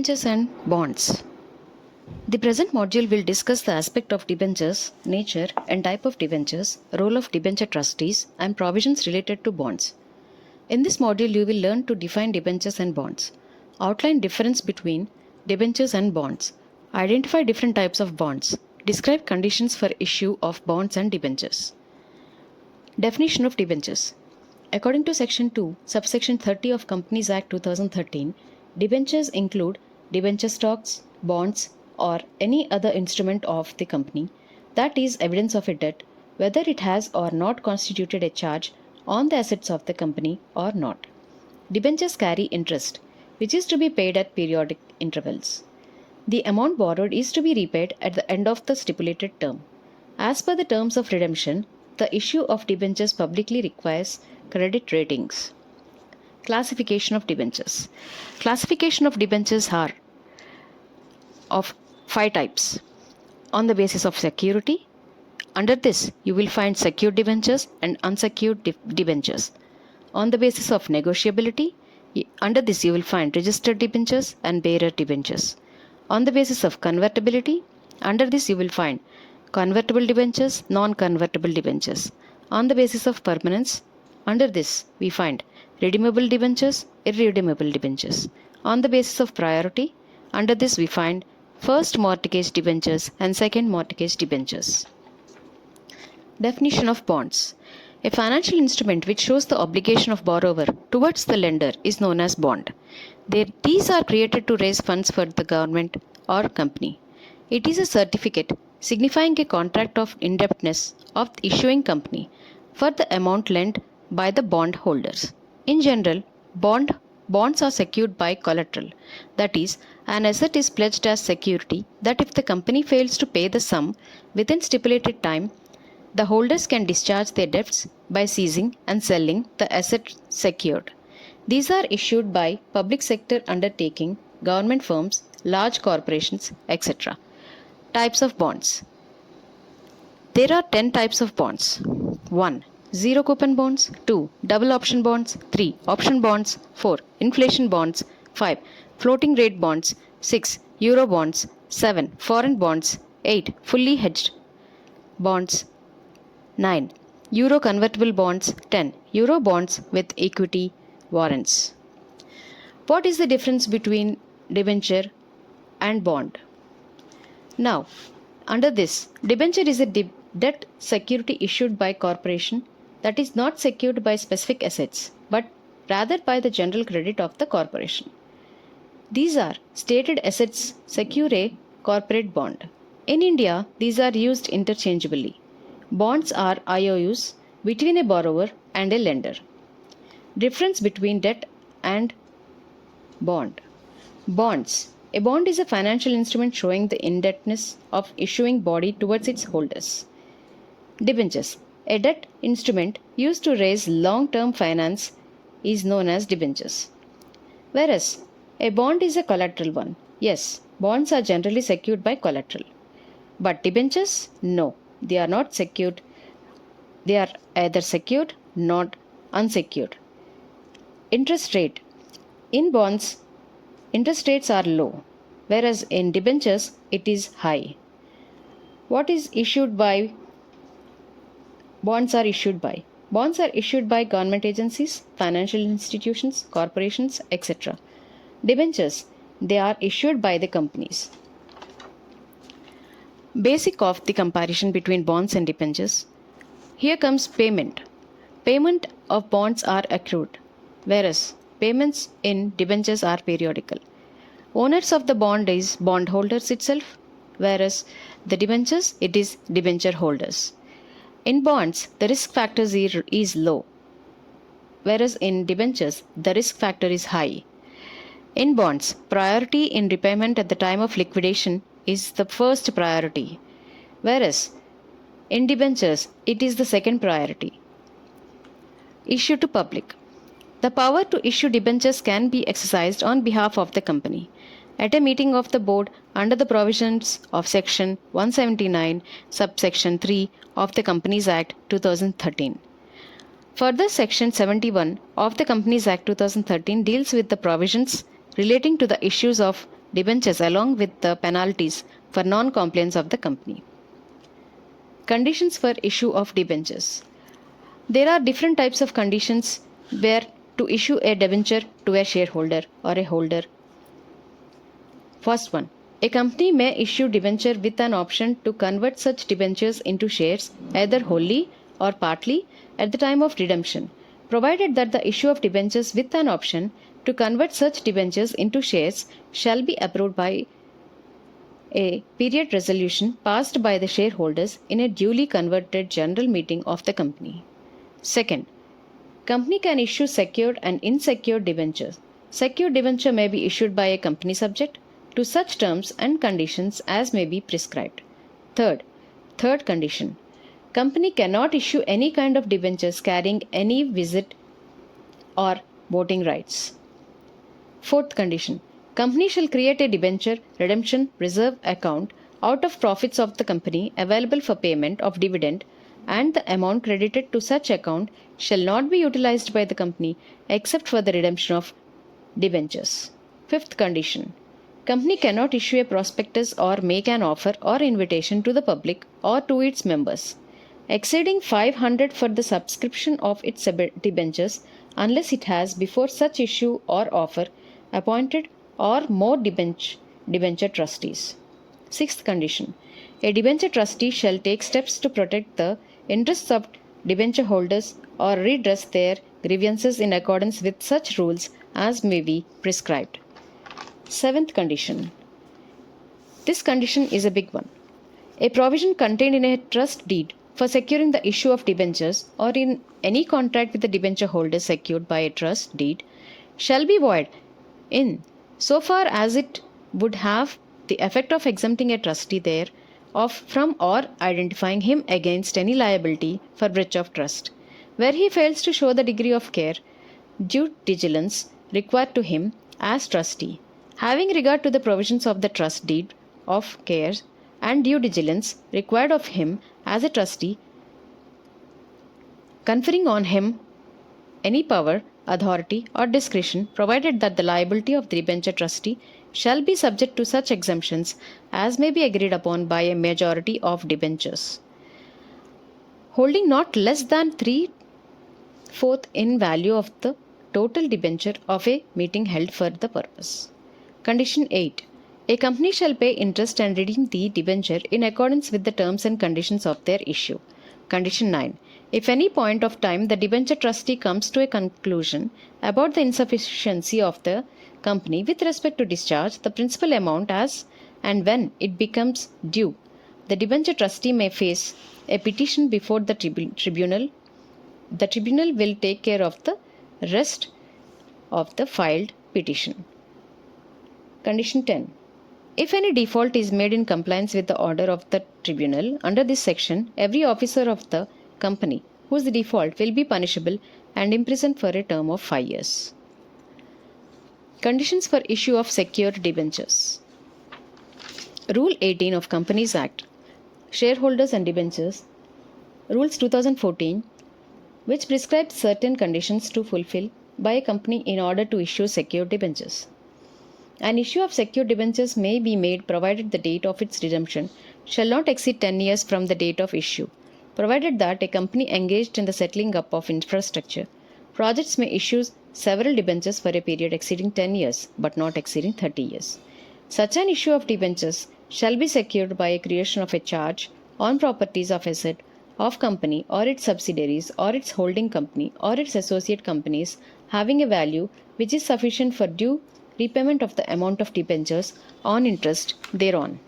Debentures and Bonds. The present module will discuss the aspect of debentures, nature and type of debentures, role of debenture trustees, and provisions related to bonds. In this module, you will learn to define debentures and bonds, outline difference between debentures and bonds, identify different types of bonds, describe conditions for issue of bonds and debentures. Definition of debentures. According to Section 2, Subsection 30 of Companies Act 2013, debentures include debenture stocks, bonds, or any other instrument of the company that is evidence of a debt, whether it has or not constituted a charge on the assets of the company or not. Debentures carry interest, which is to be paid at periodic intervals. The amount borrowed is to be repaid at the end of the stipulated term. As per the terms of redemption, the issue of debentures publicly requires credit ratings. Classification of debentures. Classification of debentures are of 5 types. On the basis of security, under this you will find secured debentures and unsecured debentures. On the basis of negotiability, under this you will find registered debentures and bearer debentures. On the basis of convertibility, under this you will find convertible debentures, non-convertible debentures. On the basis of permanence, under this we find redeemable debentures, irredeemable debentures. On the basis of priority, under this we find first mortgage debentures and second mortgage debentures. Definition of bonds. A financial instrument which shows the obligation of borrower towards the lender is known as bond. These are created to raise funds for the government or company. It is a certificate signifying a contract of indebtedness of the issuing company for the amount lent by the bond holders. In general, bonds are secured by collateral. That is, an asset is pledged as security that if the company fails to pay the sum within stipulated time, the holders can discharge their debts by seizing and selling the asset secured. These are issued by public sector undertaking, government firms, large corporations, etc. Types of bonds. There are 10 types of bonds. 1. Zero coupon bonds. 2. Double option bonds. 3. Option bonds. 4. Inflation bonds. 5. Floating rate bonds. 6. Euro bonds. 7. Foreign bonds. 8. Fully hedged bonds. 9. Euro convertible bonds. 10. Euro bonds with equity warrants. What is the difference between debenture and bond? Now, under this, debenture is a debt security issued by corporation that is not secured by specific assets but rather by the general credit of the corporation. These are stated assets secure a corporate bond. In India, these are used interchangeably. Bonds are IOUs between a borrower and a lender. Difference between debt and bond. Bonds. A bond is a financial instrument showing the indebtedness of issuing body towards its holders. Debentures. A debt instrument used to raise long-term finance is known as debentures. Whereas a bond is a collateral one. Yes, bonds are generally secured by collateral. But debentures? No, they are not secured. They are either secured, not unsecured. Interest rate. In bonds, interest rates are low, whereas in debentures, it is high. What is issued by? Bonds are issued by. Bonds are issued by government agencies, financial institutions, corporations, etc. Debentures, they are issued by the companies. Basic of the comparison between bonds and debentures. Here comes payment. Payment of bonds are accrued, whereas payments in debentures are periodical. Owners of the bond is bondholders itself, whereas the debentures, it is debenture holders. In bonds, the risk factor is low, whereas in debentures, the risk factor is high. In bonds, priority in repayment at the time of liquidation is the first priority, whereas in debentures, it is the second priority. Issue to public. The power to issue debentures can be exercised on behalf of the company at a meeting of the board under the provisions of Section 179, subsection 3 of the Companies Act 2013. Further, Section 71 of the Companies Act 2013 deals with the provisions relating to the issues of debentures along with the penalties for non-compliance of the company. Conditions for issue of debentures. There are different types of conditions where to issue a debenture to a shareholder or a holder. First one, a company may issue debenture with an option to convert such debentures into shares either wholly or partly at the time of redemption, provided that the issue of debentures with an option to convert such debentures into shares shall be approved by a period resolution passed by the shareholders in a duly converted general meeting of the company. Second, company can issue secured and unsecured debentures. Secured debenture may be issued by a company subject to such terms and conditions as may be prescribed. Third condition, company cannot issue any kind of debentures carrying any visit or voting rights. Fourth condition, company shall create a debenture redemption reserve account out of profits of the company available for payment of dividend, and the amount credited to such account shall not be utilized by the company except for the redemption of debentures. Fifth condition, company cannot issue a prospectus or make an offer or invitation to the public or to its members exceeding 500 for the subscription of its debentures unless it has before such issue or offer appointed or more debenture trustees. Sixth condition, a debenture trustee shall take steps to protect the interests of debenture holders or redress their grievances in accordance with such rules as may be prescribed. Seventh condition. This condition is a big one. A provision contained in a trust deed for securing the issue of debentures or in any contract with the debenture holder secured by a trust deed shall be void in so far as it would have the effect of exempting a trustee thereof from or identifying him against any liability for breach of trust, where he fails to show the degree of care, due diligence required to him as trustee, having regard to the provisions of the trust deed of care and due diligence required of him as a trustee, conferring on him any power, authority, or discretion, provided that the liability of the debenture trustee shall be subject to such exemptions as may be agreed upon by a majority of debentures, holding not less than 3/4 in value of the total debenture of a meeting held for the purpose. Condition 8. A company shall pay interest and redeem the debenture in accordance with the terms and conditions of their issue. Condition 9. If any point of time the debenture trustee comes to a conclusion about the insufficiency of the company with respect to discharge the principal amount as and when it becomes due, the debenture trustee may face a petition before the tribunal. The tribunal will take care of the rest of the filed petition. Condition 10. If any default is made in compliance with the order of the tribunal under this section, every officer of the company whose default will be punishable and imprisoned for a term of 5 years. Conditions for issue of secured debentures. Rule 18 of Companies Act, Shareholders and Debentures, Rules 2014, which prescribes certain conditions to fulfill by a company in order to issue secured debentures. An issue of secured debentures may be made provided the date of its redemption shall not exceed 10 years from the date of issue, provided that a company engaged in the settling up of infrastructure projects may issue several debentures for a period exceeding 10 years but not exceeding 30 years. Such an issue of debentures shall be secured by a creation of a charge on properties of asset of company or its subsidiaries or its holding company or its associate companies having a value which is sufficient for due repayment of the amount of debentures on interest thereon.